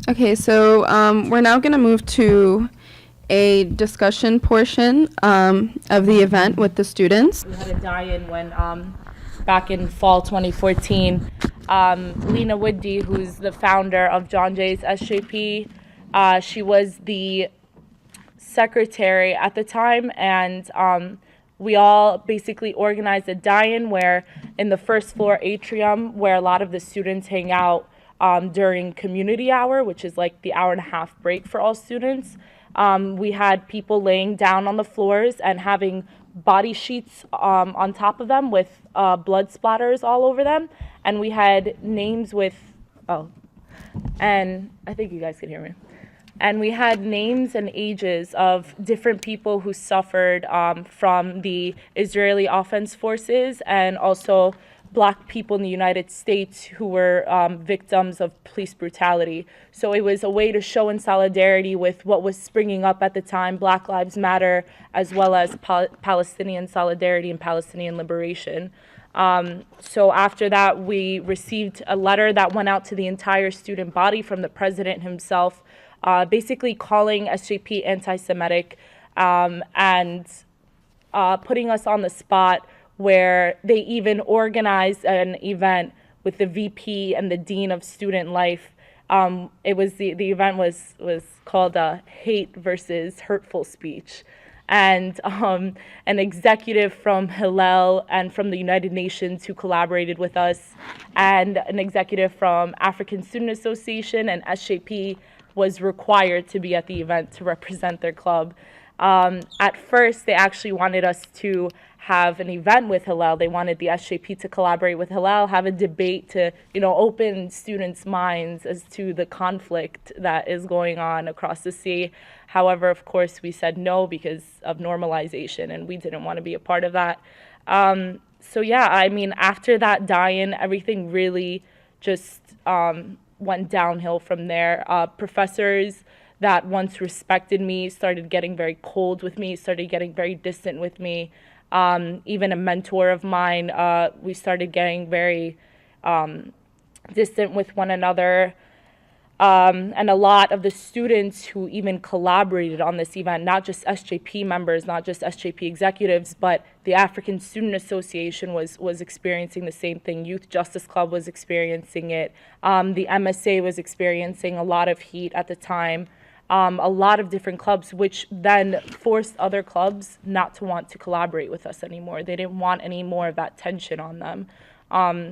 Okay, so we're now going to move to a discussion portion of the event with the students. We had a die-in when back in fall 2014, Lena Woodie, who's the founder of John Jay's SJP, she was the secretary at the time, and we all basically organized a die-in where in the first floor atrium where a lot of the students hang out during community hour, which is like the hour and a half break for all students. We had people laying down on the floors and having body sheets on top of them with blood splatters all over them. And we had names with, and I think you guys can hear me. And we had names and ages of different people who suffered from the Israeli Offense Forces, and also Black people in the United States who were victims of police brutality. So it was a way to show in solidarity with what was springing up at the time, Black Lives Matter, as well as Palestinian solidarity and Palestinian liberation. So after that, we received a letter that went out to the entire student body from the president himself, basically calling SJP anti-Semitic, and putting us on the spot, where they even organized an event with the VP and the Dean of Student Life. It was the event was called Hate versus Hurtful Speech. And an executive from Hillel and from the United Nations who collaborated with us, and an executive from African Student Association and SJP was required to be at the event to represent their club. At first, they actually wanted us to have an event with Hillel. They wanted the SJP to collaborate with Hillel, have a debate to, open students' minds as to the conflict that is going on across the sea. However, of course, we said no because of normalization, and we didn't want to be a part of that. So yeah, I mean, after that die-in, everything really just went downhill from there. Professors that once respected me started getting very cold with me, started getting very distant with me. Even a mentor of mine, we started getting very distant with one another. And a lot of the students who even collaborated on this event, not just SJP members, not just SJP executives, but the African Student Association was experiencing the same thing. Youth Justice Club was experiencing it. The MSA was experiencing a lot of heat at the time. A lot of different clubs, which then forced other clubs not to want to collaborate with us anymore. They didn't want any more of that tension on them.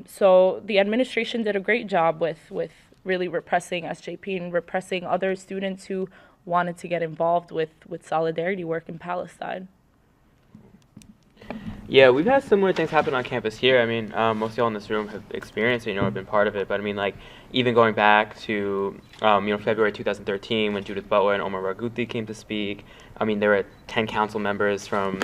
So the administration did a great job with really repressing SJP and repressing other students who wanted to get involved with solidarity work in Palestine. Yeah, we've had similar things happen on campus here. I mean, most of y'all in this room have experienced it, have been part of it. But I mean, like, even going back to, February 2013 when Judith Butler and Omar Raguti came to speak. I mean, there were 10 council members from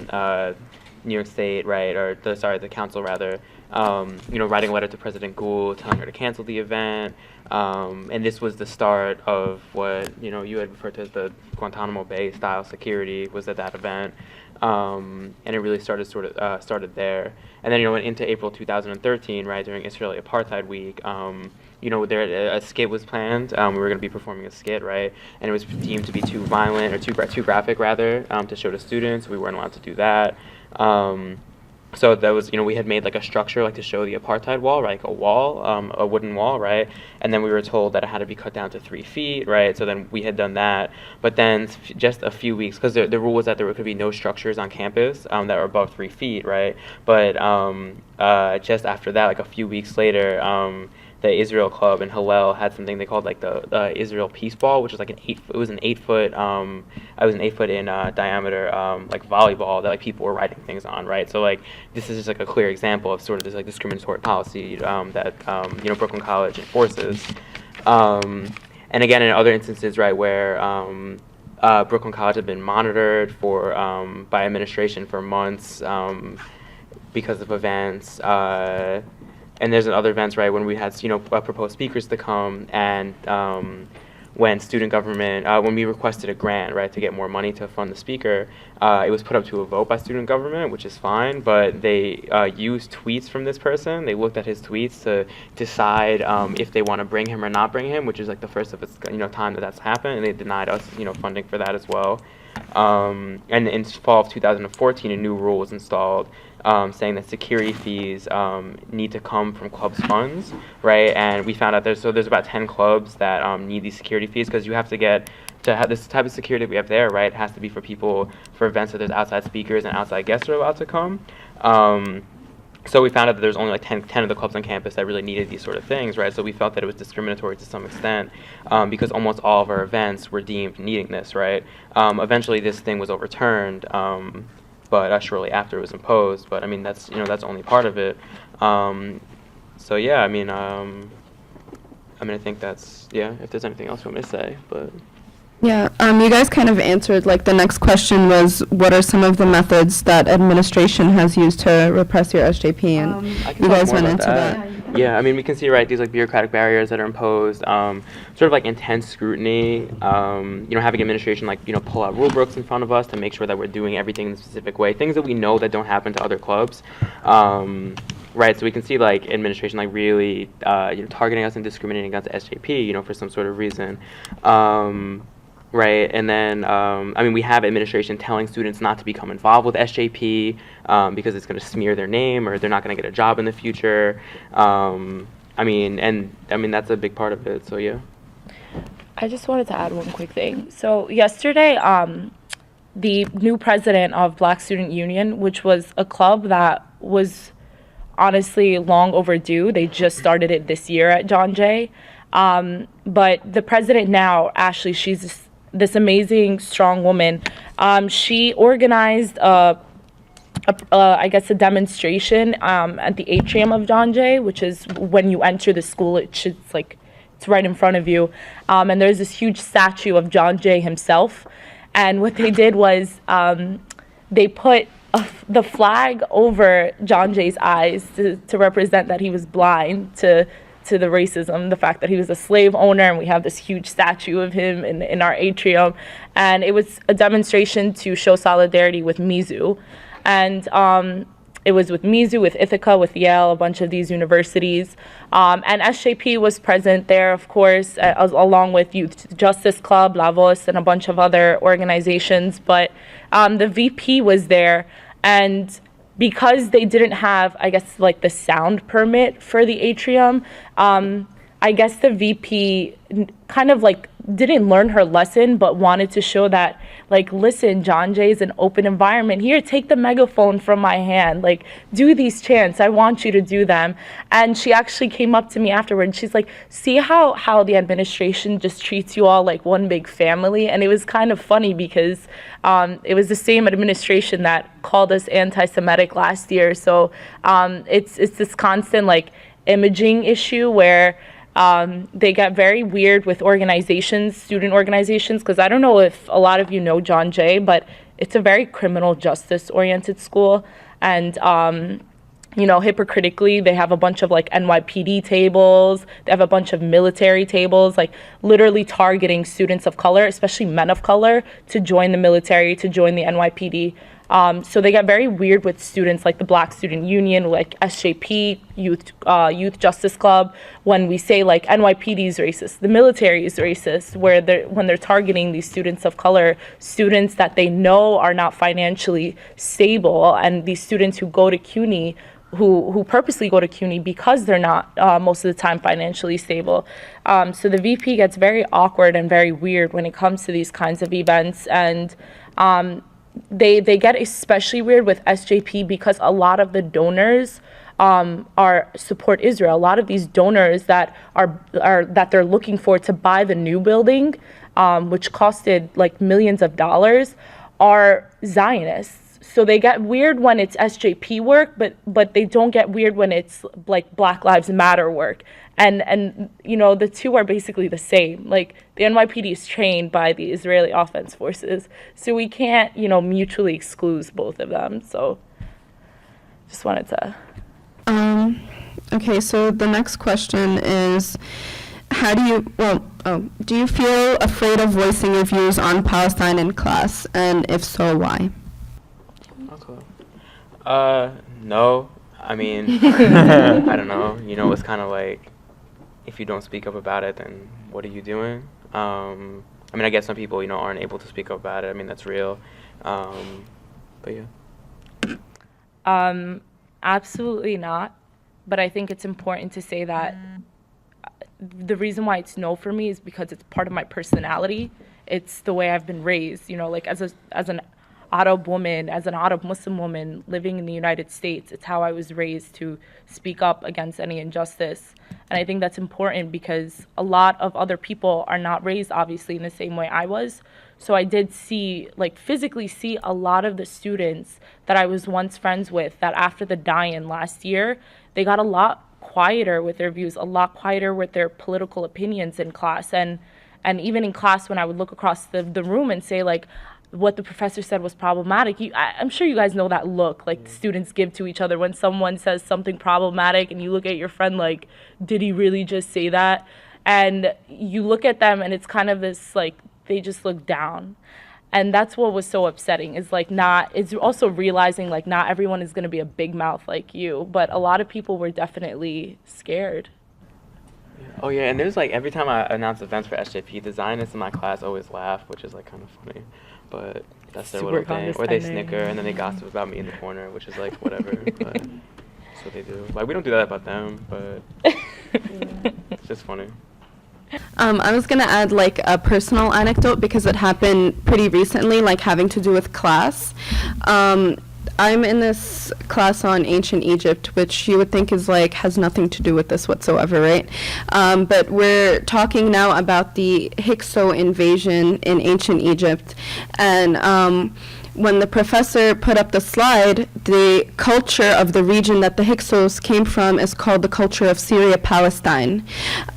New York State, right, the council rather, writing a letter to President Gould telling her to cancel the event. And this was the start of what, you had referred to as the Guantanamo Bay style security was at that event. And it really started there. And then, went into April 2013, right, during Israeli Apartheid Week. A skit was planned. We were going to be performing a skit, right, and it was deemed to be too violent or too graphic, rather, to show to students. We weren't allowed to do that. So that was, we had made like a structure like to show the apartheid wall, right, like a wall, a wooden wall, right, and then we were told that it had to be cut down to 3 feet, right, so then we had done that, but then just a few weeks, because the rule was that there could be no structures on campus that were above 3 feet, right, but just after that, like a few weeks later, the Israel Club in Hillel had something they called like the Israel Peace Ball, which was like it was an 8 foot, in diameter, like volleyball that like people were writing things on, right? So like this is just like a clear example of sort of this like discriminatory policy that Brooklyn College enforces, and again in other instances, right, where Brooklyn College had been monitored for by administration for months because of events. And there's other events, right, when we had, proposed speakers to come, and when student government, when we requested a grant, right, to get more money to fund the speaker, it was put up to a vote by student government, which is fine, but they used tweets from this person. They looked at his tweets to decide if they want to bring him or not bring him, which is like the first of its time that that's happened, and they denied us funding for that as well. And in fall of 2014, a new rule was installed saying that security fees need to come from clubs' funds, right? And we found out there's about 10 clubs that need these security fees, because you have to get to have this type of security that we have there, right? It has to be for events where there's outside speakers and outside guests are allowed to come. So we found out that there's only like 10 of the clubs on campus that really needed these sort of things, right? So we felt that it was discriminatory to some extent because almost all of our events were deemed needing this, right? Eventually this thing was overturned, but shortly after it was imposed. But I mean, that's only part of it. So yeah, I mean, I think that's, yeah, if there's anything else you want me to say, but. Yeah, you guys kind of answered, like, the next question was, what are some of the methods that administration has used to repress your SJP? And I can you talk guys more went about into that. that. Yeah, I mean, we can see, right, these like bureaucratic barriers that are imposed, sort of like intense scrutiny, having administration like, pull out rule books in front of us to make sure that we're doing everything in a specific way, things that we know that don't happen to other clubs. Right, so we can see like administration like really, targeting us and discriminating against SJP, for some sort of reason. Right, and then, we have administration telling students not to become involved with SJP because it's going to smear their name or they're not going to get a job in the future. That's a big part of it, so yeah. I just wanted to add one quick thing. So yesterday, the new president of Black Student Union, which was a club that was honestly long overdue. They just started it this year at John Jay. But the president now, Ashley, she's this amazing, strong woman. She organized a demonstration at the atrium of John Jay, which is when you enter the school. It's right in front of you. And there's this huge statue of John Jay himself. And what they did was they put the flag over John Jay's eyes to represent that he was blind to the racism, the fact that he was a slave owner, and we have this huge statue of him in our atrium. And it was a demonstration to show solidarity with Mizzou. And it was with Mizzou, with Ithaca, with Yale, a bunch of these universities. And SJP was present there, of course, along with Youth Justice Club, La Voz, and a bunch of other organizations. But the VP was there, and because they didn't have, the sound permit for the atrium, the VP kind of didn't learn her lesson, but wanted to show that, listen, John Jay is an open environment. Here, take the megaphone from my hand. Do these chants. I want you to do them. And she actually came up to me afterwards. She's like, see how the administration just treats you all like one big family? And it was kind of funny because it was the same administration that called us anti-Semitic last year. So it's this constant, imaging issue where they got very weird with organizations, student organizations, because I don't know if a lot of you know John Jay, but it's a very criminal justice oriented school. And, hypocritically, they have a bunch of NYPD tables. They have a bunch of military tables, literally targeting students of color, especially men of color, to join the military, to join the NYPD. So they got very weird with students like the Black Student Union, SJP, Youth Justice Club. When we say NYPD is racist, the military is racist, when they're targeting these students of color, students that they know are not financially stable, and these students who go to CUNY, who purposely go to CUNY because they're not most of the time financially stable. So the VP gets very awkward and very weird when it comes to these kinds of events, and they get especially weird with SJP because a lot of the donors support Israel. A lot of these donors that they're looking for to buy the new building, which costed millions of dollars, are Zionists. So they get weird when it's SJP work, but they don't get weird when it's Black Lives Matter work. And the two are basically the same. The NYPD is trained by the Israeli Offense Forces, so we can't, mutually exclude both of them. So just wanted to. Okay, so the next question is, How do you, do you feel afraid of voicing your views on Palestine in class? And if so, why? Okay. No. I mean, I don't know. You know, it's kind of like, if you don't speak up about it, then what are you doing? I mean, I guess some people, you know, aren't able to speak up about it. I mean, that's real. But yeah. Absolutely not. But I think it's important to say that the reason why it's no for me is because it's part of my personality. It's the way I've been raised, you know, like as an Arab woman, as an Arab Muslim woman living in the United States. It's how I was raised to speak up against any injustice. And I think that's important because a lot of other people are not raised, obviously, in the same way I was. So I did see, like physically see a lot of the students that I was once friends with that after the die-in last year, they got a lot quieter with their views, a lot quieter with their political opinions in class. And even in class, when I would look across the room and say, like, what the professor said was problematic, I'm sure you guys know that look, like, students give to each other when someone says something problematic and you look at your friend like, did he really just say that? And you look at them and it's kind of this, like, they just look down. And that's what was so upsetting, is like it's also realizing like not everyone is going to be a big mouth like you, but a lot of people were definitely scared. Oh yeah, and there's like, every time I announce events for SJP, the Zionists in my class always laugh, which is like kind of funny, but that's their little thing. Or they snicker and then they gossip about me in the corner, which is like whatever, but that's what they do. Like, we don't do that about them, but it's just funny. I was going to add like a personal anecdote because it happened pretty recently, like having to do with class. I'm in this class on ancient Egypt, which you would think is like has nothing to do with this whatsoever, right? But we're talking now about the Hyksos invasion in ancient Egypt, and when the professor put up the slide, the culture of the region that the Hyksos came from is called the culture of Syria-Palestine.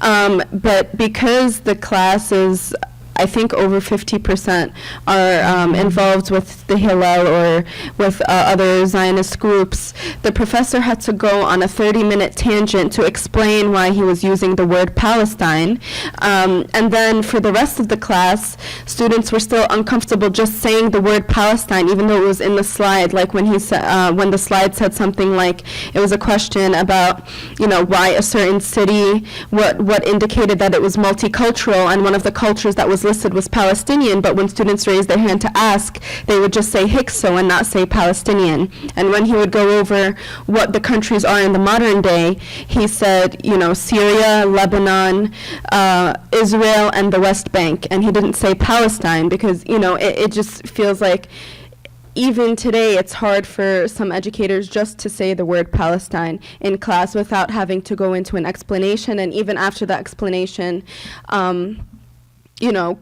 But because the class is, I think, over 50% are involved with the Hillel or with other Zionist groups, the professor had to go on a 30-minute tangent to explain why he was using the word Palestine. And then for the rest of the class, students were still uncomfortable just saying the word Palestine, even though it was in the slide. Like when he said, when the slide said something like, it was a question about, you know, why a certain city, what indicated that it was multicultural, and one of the cultures that was listed was Palestinian, but when students raised their hand to ask, they would just say Hyksos and not say Palestinian. And when he would go over what the countries are in the modern day, he said, you know, Syria, Lebanon, Israel, and the West Bank. And he didn't say Palestine because, you know, it just feels like even today it's hard for some educators just to say the word Palestine in class without having to go into an explanation. And even after the explanation, you know,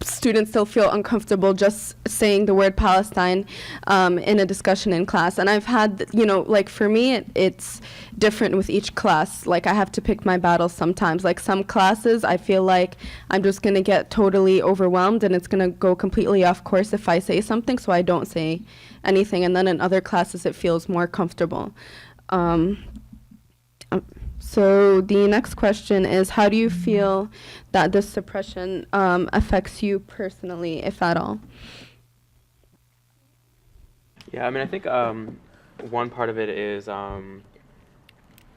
students still feel uncomfortable just saying the word Palestine in a discussion in class. And I've had, you know, like for me, it's different with each class. Like I have to pick my battles sometimes. Like some classes, I feel like I'm just going to get totally overwhelmed and it's going to go completely off course if I say something, so I don't say anything. And then in other classes, it feels more comfortable. So the next question is, how do you feel that this suppression affects you personally, if at all? Yeah, I mean, I think one part of it is part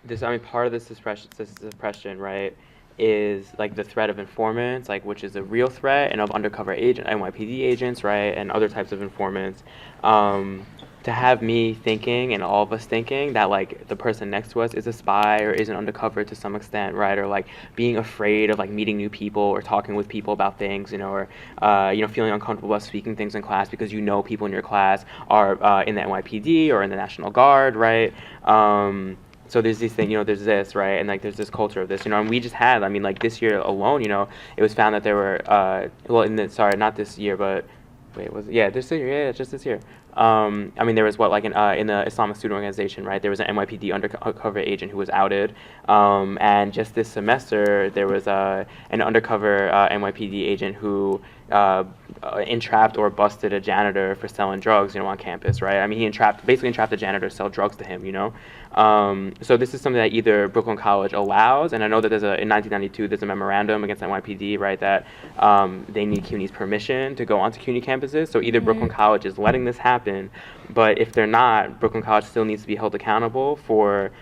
of this suppression, right, is like the threat of informants, like which is a real threat, and of undercover agent NYPD agents, right, and other types of informants. To have me thinking and all of us thinking that like the person next to us is a spy or is an undercover to some extent, right? Or like being afraid of like meeting new people or talking with people about things, you know, or feeling uncomfortable about speaking things in class because you know people in your class are in the NYPD or in the National Guard, right? So there's these things, you know, there's this, right? And like there's this culture of this, you know, and we just had, I mean, like this year alone, you know, it was found that there were, not this year, but this year, just this year. I mean, there was in the Islamic student organization, right? There was an NYPD undercover agent who was outed, and just this semester there was an undercover NYPD agent who entrapped or busted a janitor for selling drugs, on campus, right? I mean, he basically entrapped a janitor to sell drugs to him, So this is something that either Brooklyn College allows, and I know that in 1992, there's a memorandum against NYPD, right, that they need CUNY's permission to go onto CUNY campuses. So either Brooklyn College is letting this happen, but if they're not, Brooklyn College still needs to be held accountable for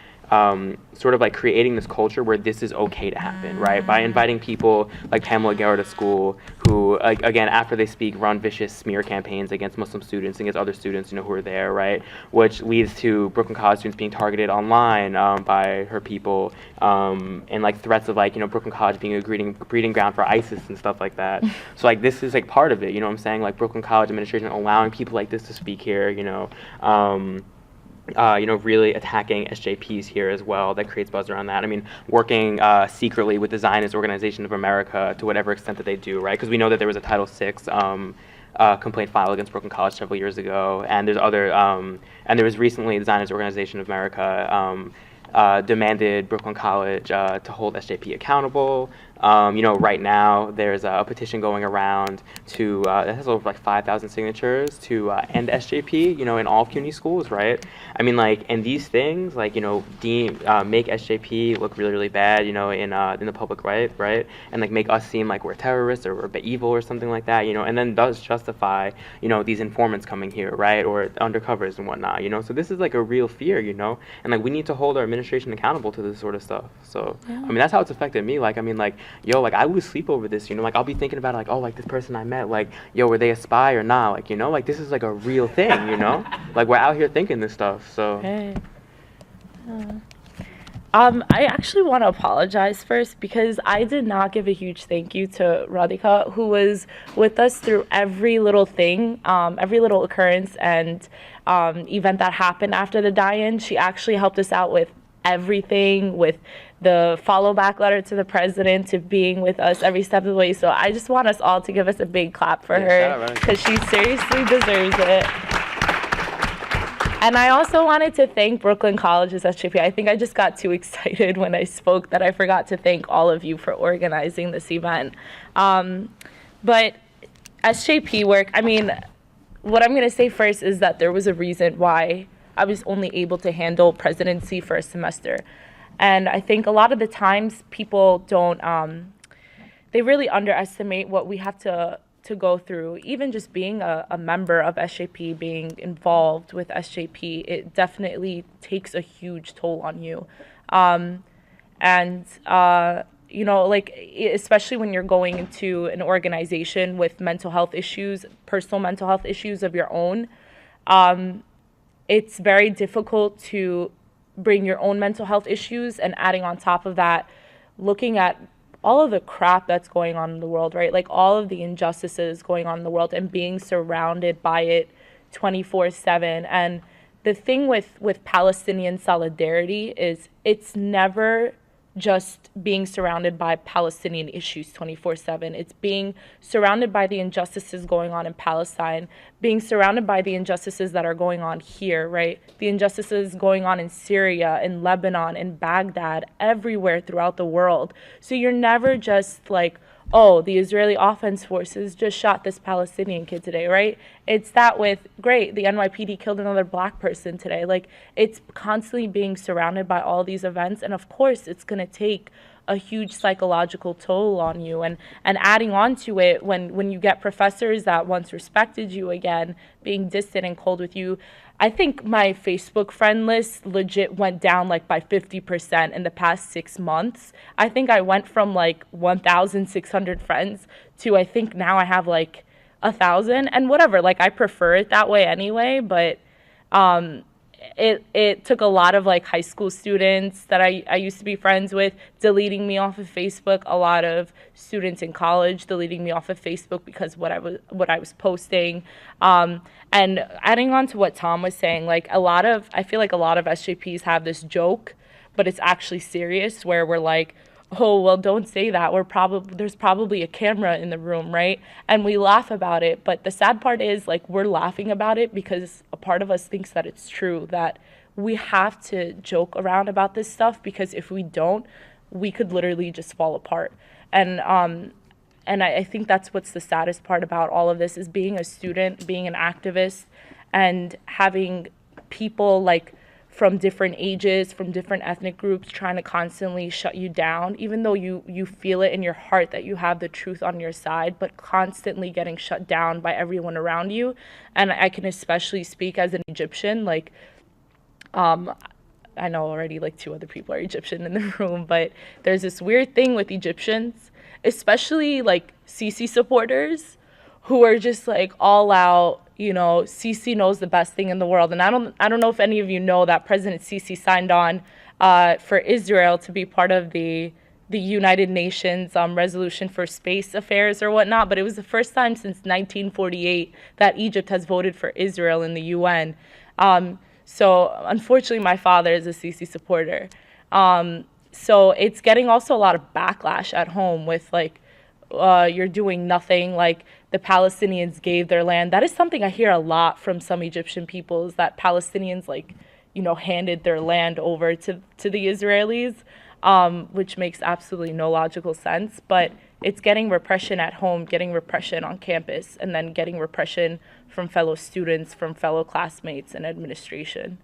sort of like creating this culture where this is okay to happen, right? By inviting people like Pamela Garrett to school who, again, after they speak, run vicious smear campaigns against Muslim students, against other students, who are there, right? Which leads to Brooklyn College students being targeted online by her people, and like threats of Brooklyn College being a breeding ground for ISIS and stuff like that. So like this is like part of it, what I'm saying? Like Brooklyn College administration allowing people like this to speak here, really attacking SJPs here as well. That creates buzz around that. I mean, working secretly with the Zionist Organization of America to whatever extent that they do, right? Because we know that there was a Title VI complaint filed against Brooklyn College several years ago, and there's other, and there was recently the Zionist Organization of America demanded Brooklyn College to hold SJP accountable. Right now there's a petition going around that has over like 5,000 signatures to end SJP, in all CUNY schools, right? I mean, and these things, make SJP look really, really bad, in the public, right? And make us seem like we're terrorists or we're evil or something like that, and then does justify, these informants coming here, right? Or undercovers and whatnot, So this is like a real fear, and we need to hold our administration accountable to this sort of stuff. So, I mean, that's how it's affected me. I lose sleep over this, I'll be thinking about this person I met, were they a spy or not? This is like a real thing, we're out here thinking this stuff, so. Okay. I actually want to apologize first because I did not give a huge thank you to Radhika, who was with us through every little thing, every little occurrence and event that happened after the die-in. She actually helped us out with everything, with the follow back letter to the president, to being with us every step of the way. So I just want us all to give us a big clap for her because she seriously deserves it. And I also wanted to thank Brooklyn College's SJP. I think I just got too excited when I spoke that I forgot to thank all of you for organizing this event. But SJP work, I mean, what I'm going to say first is that there was a reason why I was only able to handle presidency for a semester. And I think a lot of the times people don't, they really underestimate what we have to go through. Even just being a member of SJP, being involved with SJP, it definitely takes a huge toll on you. Especially when you're going into an organization with mental health issues, personal mental health issues of your own, it's very difficult to bring your own mental health issues, and adding on top of that, looking at all of the crap that's going on in the world, right? All of the injustices going on in the world and being surrounded by it 24/7. And the thing with Palestinian solidarity is it's never just being surrounded by Palestinian issues 24/7. It's being surrounded by the injustices going on in Palestine, being surrounded by the injustices that are going on here, right? The injustices going on in Syria, in Lebanon, in Baghdad, everywhere throughout the world. So you're never just oh, the Israeli Offense Forces just shot this Palestinian kid today, right? It's that with, great, the NYPD killed another black person today. It's constantly being surrounded by all these events. And of course, it's going to take a huge psychological toll on you. And adding on to it, when you get professors that once respected you again, being distant and cold with you, I think my Facebook friend list legit went down by 50% in the past 6 months. I think I went from 1,600 friends to I think now I have 1,000, and whatever. I prefer it that way anyway, but it took a lot of high school students that I used to be friends with deleting me off of Facebook, a lot of students in college deleting me off of Facebook because what I was posting, and adding on to what Tom was saying, I feel like a lot of SJPs have this joke, but it's actually serious, where we're oh, well, don't say that. There's probably a camera in the room, right? And we laugh about it. But the sad part is, we're laughing about it because a part of us thinks that it's true, that we have to joke around about this stuff, because if we don't, we could literally just fall apart. And And I think that's what's the saddest part about all of this, is being a student, being an activist, and having people like from different ages, from different ethnic groups, trying to constantly shut you down, even though you feel it in your heart that you have the truth on your side, but constantly getting shut down by everyone around you. And I can especially speak as an Egyptian, like, I know already like 2 other people are Egyptian in the room, but there's this weird thing with Egyptians, especially like Sisi supporters, who are just like all out, you know, Sisi knows the best thing in the world. And I don't know if any of you know that President Sisi signed on for Israel to be part of the United Nations resolution for space affairs or whatnot, but it was the first time since 1948 that Egypt has voted for Israel in the UN. So unfortunately, my father is a Sisi supporter. So it's getting also a lot of backlash at home with like, you're doing nothing, like the Palestinians gave their land. That is something I hear a lot from some Egyptian people, is that Palestinians, like, you know, handed their land over to the Israelis, which makes absolutely no logical sense. But it's getting repression at home, getting repression on campus, and then getting repression from fellow students, from fellow classmates and administration.